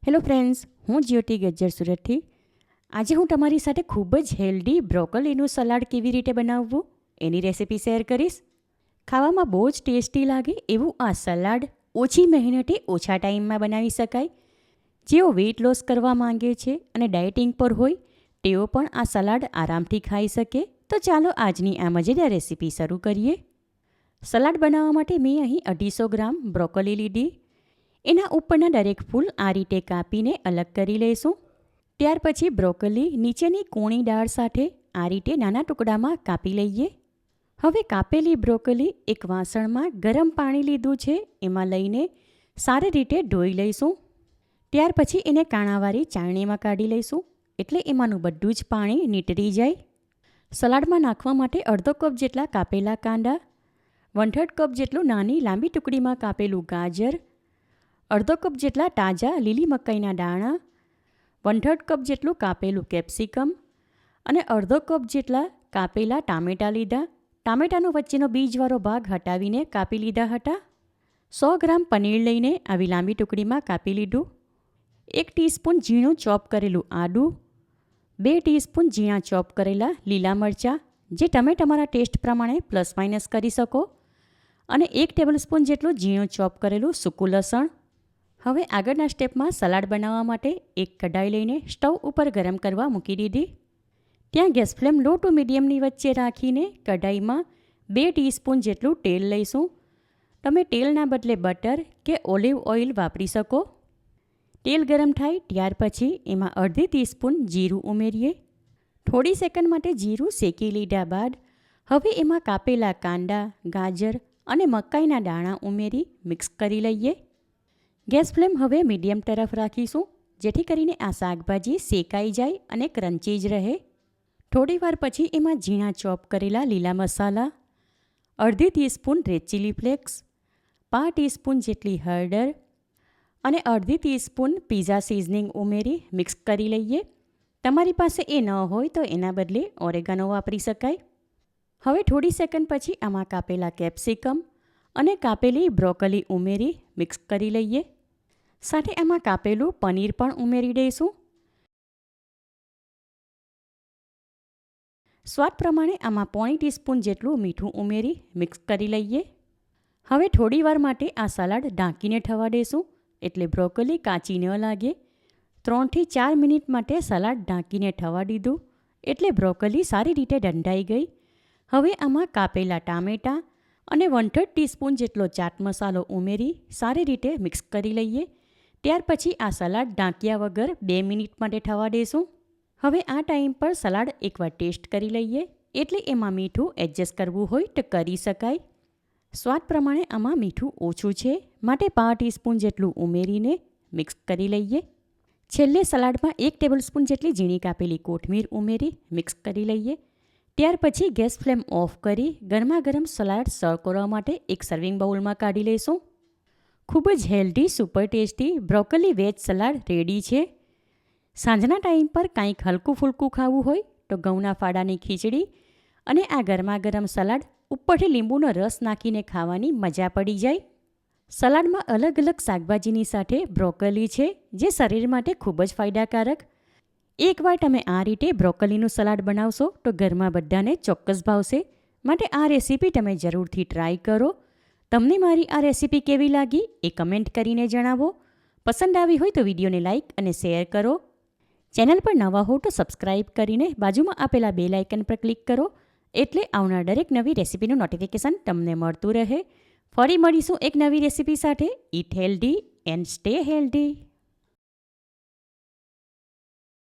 Hello friends, હું જ્યોતિ ગજ્જર સુરતથી. આજે હું તમારી સાથે ખૂબ જ હેલ્ધી બ્રોકોલીનું સલાડ કેવી રીતે બનાવવું એની રેસિપી શેર કરીશ. ખાવામાં બહુ જ ટેસ્ટી લાગે એવું આ સલાડ ઓછી મહેનતે ઓછા ટાઈમમાં બનાવી શકાય. જેઓ વેઇટ લોસ કરવા માંગે છે અને ડાયટિંગ પર હોય તેઓ પણ આ સલાડ આરામથી ખાઈ શકે. તો ચાલો આજની આ મજેદાર રેસિપી શરૂ કરીએ. સલાડ બનાવવા માટે મેં અહીં 250 ગ્રામ બ્રોકોલી લીધી. એના ઉપરના દરેક ફૂલ આ રીતે કાપીને અલગ કરી લઈશું. ત્યાર પછી બ્રોકોલી નીચેની કૂણી દાળ સાથે આ રીતે નાના ટુકડામાં કાપી લઈએ. હવે કાપેલી બ્રોકોલી એક વાસણમાં ગરમ પાણી લીધું છે એમાં લઈને સારી રીતે ધોઈ લઈશું. ત્યાર પછી એને કાણાવાળી ચાળણીમાં કાઢી લઈશું એટલે એમાંનું બધું જ પાણી નીતરી જાય. સલાડમાં નાખવા માટે અડધો કપ જેટલા કાપેલા કાંદા, 1/3 કપ જેટલું નાની લાંબી ટુકડીમાં કાપેલું ગાજર, અડધો કપ જેટલા તાજા લીલી મકાઈના દાણા, 1/3 કપ જેટલું કાપેલું કેપ્સિકમ અને અડધો કપ જેટલા કાપેલા ટામેટાં લીધા. ટામેટાનો વચ્ચેનો બીજવાળો ભાગ હટાવીને કાપી લીધા હતા. 100 ગ્રામ પનીર લઈને આવી લાંબી ટુકડીમાં કાપી લીધું. 1 ટીસ્પૂન ઝીણું ચોપ કરેલું આદું, 2 ટીસ્પૂન ઝીણા ચોપ કરેલા લીલા મરચાં, જે તમે તમારા ટેસ્ટ પ્રમાણે પ્લસ માઇનસ કરી શકો, અને 1 ટેબલસ્પૂન જેટલું ઝીણું ચોપ કરેલું સૂકું લસણ. હવે આગળના સ્ટેપમાં સલાડ બનાવવા માટે એક કઢાઈ લઈને સ્ટવ ઉપર ગરમ કરવા મૂકી દીધી. ત્યાં ગેસ ફ્લેમ લો ટુ મીડિયમની વચ્ચે રાખીને કઢાઈમાં 2 ટીસ્પૂન જેટલું તેલ લઈશું. તમે તેલના બદલે બટર કે ઓલિવ ઓઇલ વાપરી શકો. તેલ ગરમ થાય ત્યાર પછી એમાં અડધી ટીસ્પૂન જીરું ઉમેરીએ. થોડી સેકન્ડ માટે જીરું શેકી લીધા બાદ હવે એમાં કાપેલા કાંદા, ગાજર અને મકાઈના દાણા ઉમેરી મિક્સ કરી લઈએ. ગેસ ફ્લેમ હવે મીડિયમ તરફ રાખીશું જેથી કરીને આ શાકભાજી શેકાઈ જાય અને ક્રન્ચી જ રહે. થોડીવાર પછી એમાં ઝીણા ચોપ કરેલા લીલા મસાલા, અડધી teaspoon red chilli flakes, 5 teaspoon જેટલી હળદર અને અડધી ટીસ્પૂન પીઝા સિઝનિંગ ઉમેરી મિક્સ કરી લઈએ. તમારી પાસે એ ન હોય તો એના બદલે ઓરેગાનો વાપરી શકાય. હવે થોડી સેકન્ડ પછી આમાં કાપેલા કેપ્સિકમ અને કાપેલી બ્રોકોલી ઉમેરી મિક્સ કરી લઈએ. સાથે આમાં કાપેલું પનીર પણ ઉમેરી દઈશું. સ્વાદ પ્રમાણે આમાં 1/4 ટીસ્પૂન જેટલું મીઠું ઉમેરી મિક્સ કરી લઈએ. હવે થોડીવાર માટે આ સલાડ ઢાંકીને થવા દઈશું એટલે બ્રોકોલી કાચી ન લાગે. 3 થી 4 મિનિટ માટે સલાડ ઢાંકીને થવા દીધું એટલે બ્રોકોલી સારી રીતે ઠંડાઈ ગઈ. હવે આમાં કાપેલા ટામેટાં અને 1/3 ટીસ્પૂન જેટલો ચાટ મસાલો ઉમેરી સારી રીતે મિક્સ કરી લઈએ. ત્યાર પછી આ સલાડ ઢાંક્યા વગર 2 મિનિટ માટે થવા દઈશું. હવે આ ટાઈમ પર સલાડ એકવાર ટેસ્ટ કરી લઈએ એટલે એમાં મીઠું એડજસ્ટ કરવું હોય તો કરી શકાય. સ્વાદ પ્રમાણે આમાં મીઠું ઓછું છે માટે 5 ટીસ્પૂન જેટલું ઉમેરીને મિક્સ કરી લઈએ. છેલ્લે સલાડમાં 1 ટેબલસ્પૂન જેટલી ઝીણી કાપેલી કોથમીર ઉમેરી મિક્સ કરી લઈએ. ત્યાર પછી ગેસ ફ્લેમ ઓફ કરી ગરમા ગરમ સલાડ સર્વ કરવા માટે એક સર્વિંગ બાઉલમાં કાઢી લઈશું. ખૂબ જ healthy super tasty broccoli veg salad ready છે. સાંજના ટાઈમ પર કાંઈક હલકું ફૂલકું ખાવું હોય તો ઘઉંના ફાડાની ખીચડી અને આ ગરમા ગરમ સલાડ ઉપરથી લીંબુનો રસ નાખીને ખાવાની મજા પડી જાય. સલાડમાં અલગ અલગ શાકભાજીની સાથે બ્રોકોલી છે જે શરીર માટે ખૂબ જ ફાયદાકારક. એકવાર તમે આ રીતે બ્રોકોલીનું સલાડ બનાવશો તો ઘરમાં બધાને ચોક્કસ ભાવશે. માટે આ રેસીપી તમે જરૂરથી ટ્રાય કરો. તમને મારી આ રેસીપી કેવી લાગી એ કમેન્ટ કરીને જણાવો. પસંદ આવી હોય તો વિડીયોને લાઇક અને શેર કરો. ચેનલ પર નવા હો તો સબસ્ક્રાઈબ કરીને બાજુમાં આપેલા બેલ આઇકન પર ક્લિક કરો એટલે આવનાર દરેક નવી રેસીપીનું નોટિફિકેશન તમને મળતું રહે. ફરી મળીશું એક નવી રેસીપી સાથે. Eat healthy and stay healthy.